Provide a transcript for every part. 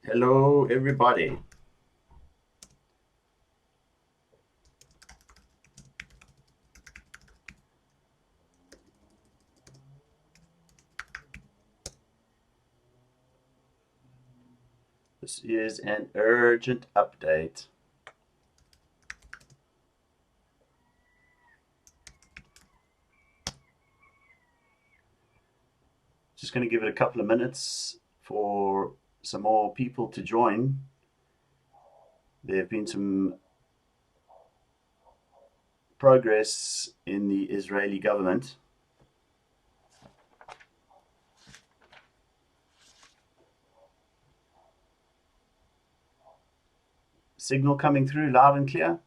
Hello, everybody. This is an urgent update. Just going to give it a couple of minutes for some more people to join. There have been some progress in the Israeli government. Signal coming through loud and clear.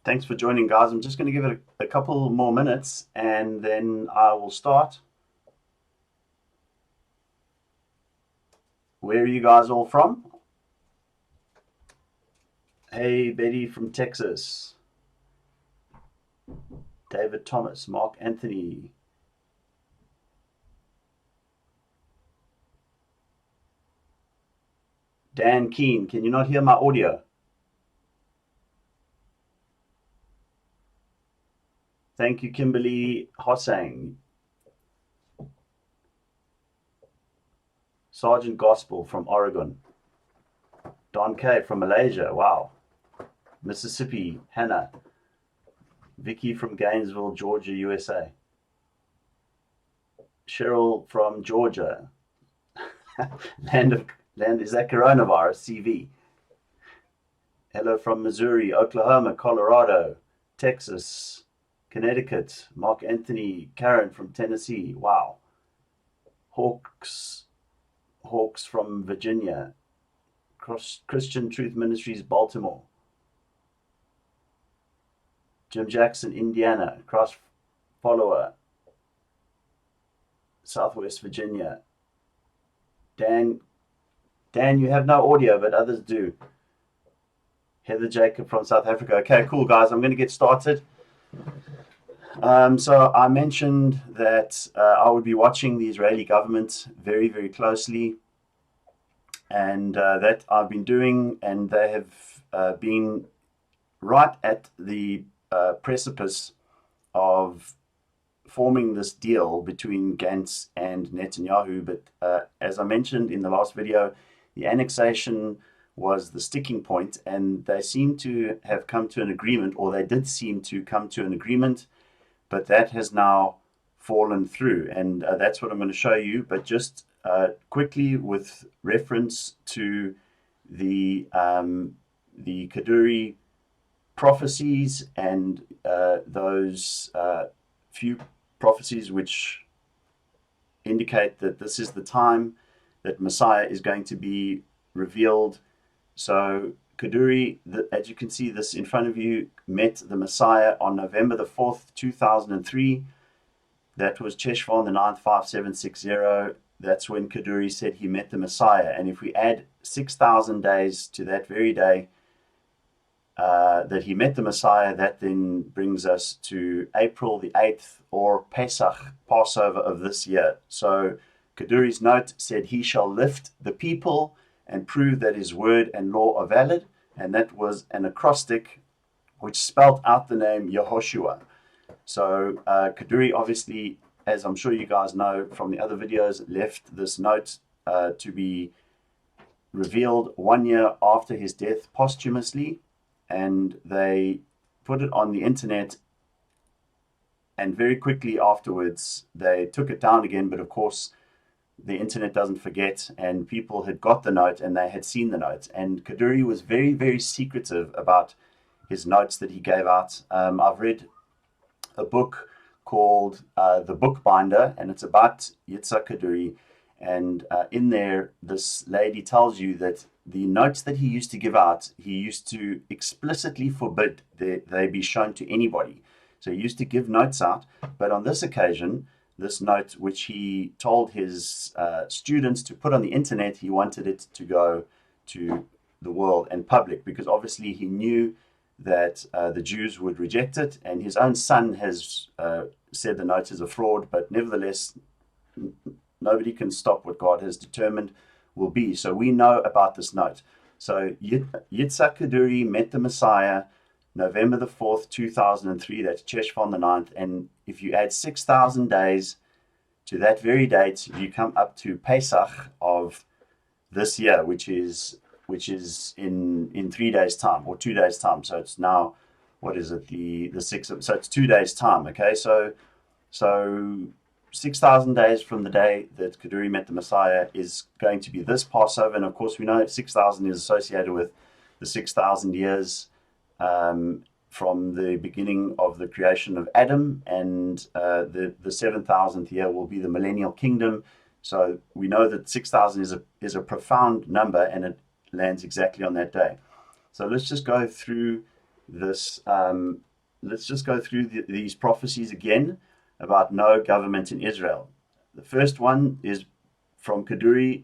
Thanks for joining, guys. I'm just going to give it a couple more minutes and then I will start. Where are you guys all from? Hey, Betty from Texas. David Thomas, Mark Anthony. Dan Keen, can you not hear my audio? Thank you, Kimberly Hossang. Sergeant Gospel from Oregon. Don K from Malaysia. Wow. Mississippi. Hannah. Vicky from Gainesville, Georgia, USA. Cheryl from Georgia. Land is that coronavirus? CV. Hello from Missouri, Oklahoma, Colorado, Texas, Connecticut. Mark Anthony, Karen from Tennessee. Wow. Hawks from Virginia. Christian Truth Ministries, Baltimore. Jim Jackson, Indiana. Cross follower, Southwest Virginia. Dan, you have no audio, but others do. Heather Jacob from South Africa. Okay, cool, guys. I'm going to get started. So I mentioned that I would be watching the Israeli government very, very closely, and that I've been doing, and they have been right at the precipice of forming this deal between Gantz and Netanyahu. But as I mentioned in the last video, the annexation was the sticking point, and they seem to have come to an agreement, or they did seem to come to an agreement, but that has now fallen through, and that's what I'm going to show you. But just quickly, with reference to the Kaduri prophecies and those few prophecies which indicate that this is the time that Messiah is going to be revealed. So Kaduri, as you can see this in front of you, met the Messiah on November the 4th, 2003. That was Cheshvan the 9th, 5760. That's when Kaduri said he met the Messiah. And if we add 6,000 days to that very day that he met the Messiah, that then brings us to April the 8th, or Pesach, Passover of this year. So Kaduri's note said, he shall lift the people and prove that his word and law are valid. And that was an acrostic which spelt out the name Yehoshua. So Kaduri, obviously, as I'm sure you guys know from the other videos, left this note to be revealed 1 year after his death posthumously. And they put it on the internet, and very quickly afterwards they took it down again. But of course, the internet doesn't forget, and people had got the note and they had seen the note. And Kaduri was very, very secretive about his notes that he gave out. I've read a book called The Bookbinder, and it's about Yitzhak Kaduri. And in there, this lady tells you that the notes that he used to give out, he used to explicitly forbid they be shown to anybody. So he used to give notes out. But on this occasion, this note, which he told his students to put on the internet, he wanted it to go to the world and public, because obviously he knew that the Jews would reject it, and his own son has said the note is a fraud, but nevertheless, nobody can stop what God has determined will be. So we know about this note. So Yitzhak Kaduri met the Messiah November the 4th, 2003. That's Cheshvan the 9th. And if you add 6,000 days to that very date, you come up to Pesach of this year, which is in 3 days' time, or 2 days' time. So it's now, what is it, the 6th of, so it's 2 days' time. Okay, so 6,000 days from the day that Kaduri met the Messiah is going to be this Passover. And of course, we know 6,000 is associated with the 6,000 years from the beginning of the creation of Adam, and the 7,000th year will be the millennial kingdom. So we know that 6,000 is a profound number, and it lands exactly on that day. So let's just go through this. Let's just go through these prophecies again about no government in Israel. The first one is from Kaduri,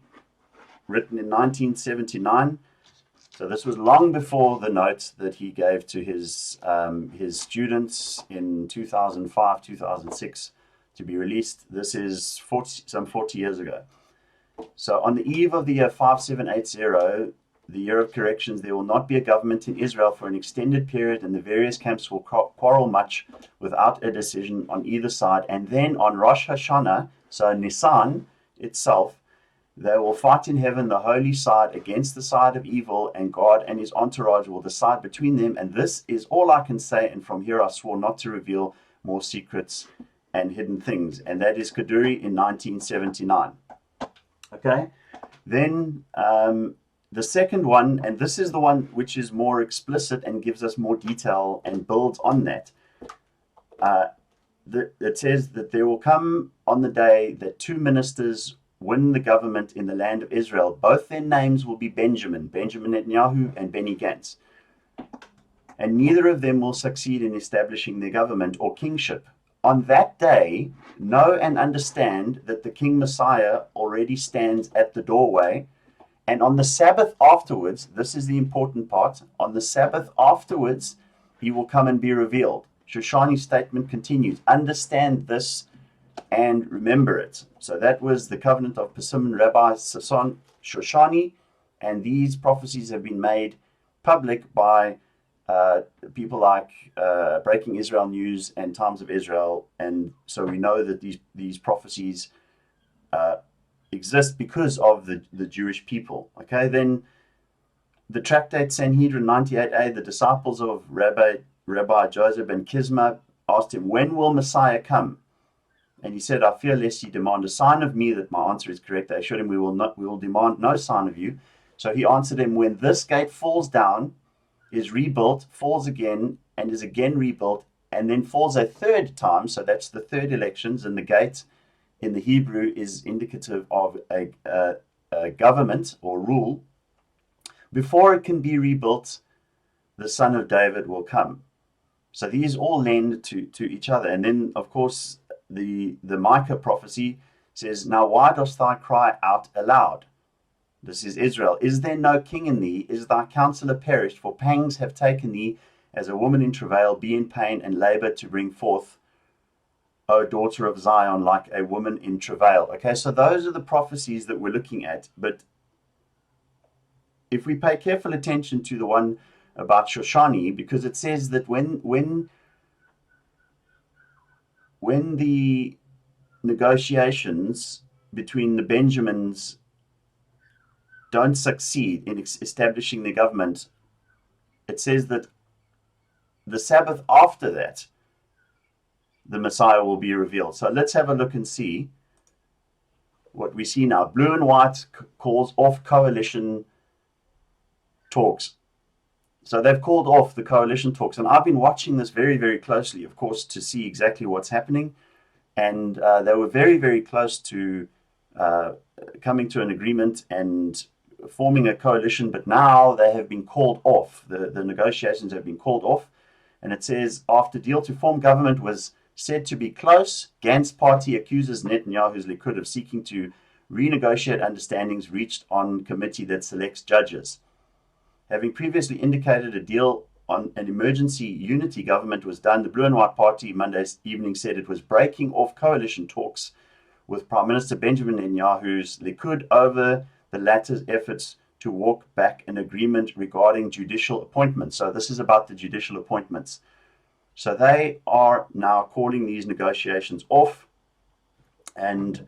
written in 1979. So this was long before the note that he gave to his students in 2005, 2006 to be released. This is some 40 years ago. So on the eve of the year 5780, the year of corrections, there will not be a government in Israel for an extended period, and the various camps will quarrel much without a decision on either side. And then on Rosh Hashana, so Nisan itself, they will fight in heaven, the holy side against the side of evil, and God and his entourage will decide between them. And this is all I can say, and from here I swore not to reveal more secrets and hidden things. And that is Kaduri in 1979. Okay, then the second one, and this is the one which is more explicit and gives us more detail and builds on that. It says that there will come on the day that two ministers win the government in the land of Israel. Both their names will be Benjamin Netanyahu and Benny Gantz. And neither of them will succeed in establishing their government or kingship. On that day, know and understand that the King Messiah already stands at the doorway. And on the Sabbath afterwards, this is the important part, on the Sabbath afterwards, he will come and be revealed. Shoshani's statement continues, understand this and remember it. So that was the covenant of Persimmon Rabbi Shoshani, and these prophecies have been made public by people like Breaking Israel News and Times of Israel, and so we know that these prophecies exist because of the Jewish people. Okay, then the tractate Sanhedrin 98a, the disciples of Rabbi Joseph ben Kisma asked him, when will Messiah come? And he said, I fear lest ye demand a sign of me that my answer is correct. They assured him, we will demand no sign of you. So he answered him, when this gate falls down, is rebuilt, falls again, and is again rebuilt, and then falls a third time, so that's the third elections, and the gate in the Hebrew is indicative of a government or rule. Before it can be rebuilt, the Son of David will come. So these all lend to each other. And then, of course, the Micah prophecy says, now why dost thou cry out aloud? This is Israel. Is there no king in thee? Is thy counselor perished? For pangs have taken thee as a woman in travail, be in pain and labor to bring forth, O daughter of Zion, like a woman in travail. Okay, so those are the prophecies that we're looking at. But if we pay careful attention to the one about Shoshani, because it says that when the negotiations between the Benjamins don't succeed in establishing the government, it says that the Sabbath after that, the Messiah will be revealed. So let's have a look and see what we see now. Blue and white calls off coalition talks. So they've called off the coalition talks. And I've been watching this very, very closely, of course, to see exactly what's happening. And they were very, very close to coming to an agreement and forming a coalition. But now they have been called off. The negotiations have been called off. And it says, after deal to form government was said to be close, Gantz party accuses Netanyahu's Likud of seeking to renegotiate understandings reached on committee that selects judges. Having previously indicated a deal on an emergency unity government was done, the Blue and White Party Monday evening said it was breaking off coalition talks with Prime Minister Benjamin Netanyahu's Likud over the latter's efforts to walk back an agreement regarding judicial appointments. So this is about the judicial appointments. So they are now calling these negotiations off. And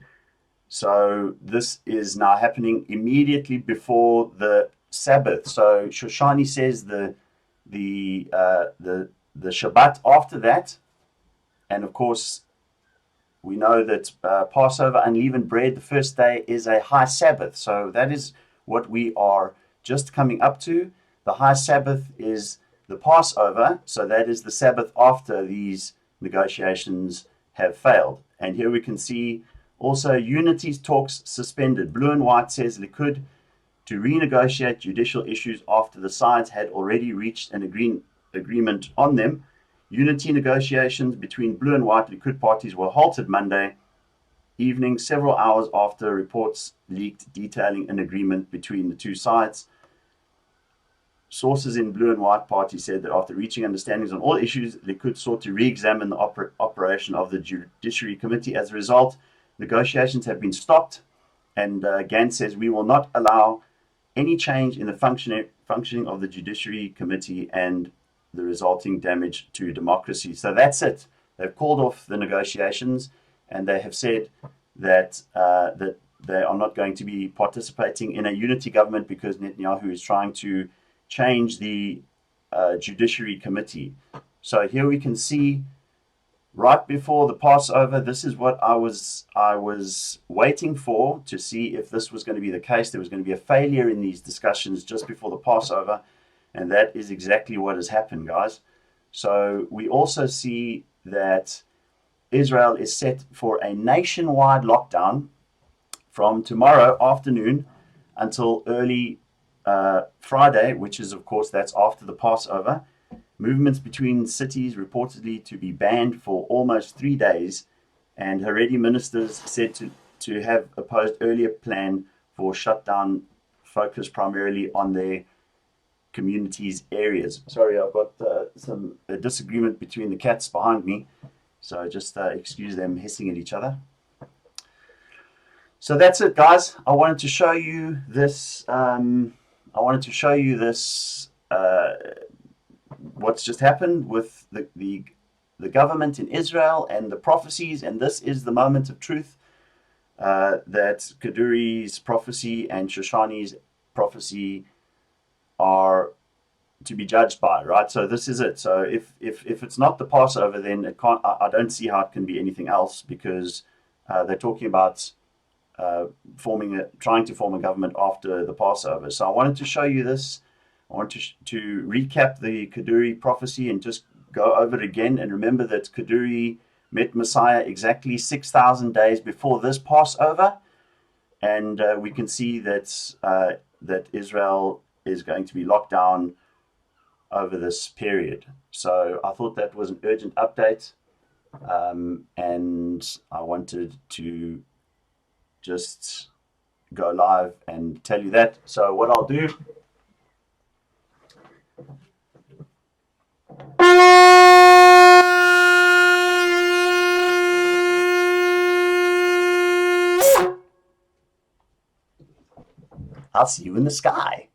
so this is now happening immediately before the Sabbath. So Shoshani says the Shabbat after that, and of course we know that Passover, unleavened bread, the first day is a high Sabbath. So that is what we are just coming up to. The high Sabbath is the Passover, so that is the Sabbath after these negotiations have failed. And here we can see also unity talks suspended. Blue and White says Likud to renegotiate judicial issues after the sides had already reached an agreement on them. Unity negotiations between Blue and White Likud parties were halted Monday evening, several hours after reports leaked detailing an agreement between the two sides. Sources in Blue and White Party said that after reaching understandings on all issues, Likud sought to re-examine the operation of the Judiciary Committee. As a result, negotiations have been stopped, and Gantz says we will not allow any change in the functioning of the Judiciary Committee and the resulting damage to democracy. So that's it. They've called off the negotiations, and they have said that that they are not going to be participating in a unity government because Netanyahu is trying to change the Judiciary Committee. So here we can see right before the Passover, this is what I was waiting for, to see if this was going to be the case. There was going to be a failure in these discussions just before the Passover, and that is exactly what has happened, guys. So we also see that Israel is set for a nationwide lockdown from tomorrow afternoon until early Friday, which is, of course, that's after the Passover. Movements between cities reportedly to be banned for almost 3 days, and Haredi ministers said to have opposed earlier plan for shutdown focused primarily on their communities' areas. Sorry, I've got a disagreement between the cats behind me, so just excuse them hissing at each other. So that's it, guys. I wanted to show you this. What's just happened with the government in Israel and the prophecies, and this is the moment of truth that Kaduri's prophecy and Shoshani's prophecy are to be judged by, right? So this is it. So if it's not the Passover, then it can't. I don't see how it can be anything else, because they're talking about trying to form a government after the Passover. So I wanted to show you this. I want to recap the Kaduri prophecy and just go over it again. And remember that Kaduri met Messiah exactly 6,000 days before this Passover. And we can see that Israel is going to be locked down over this period. So I thought that was an urgent update. And I wanted to just go live and tell you that. So what I'll do... I'll see you in the sky.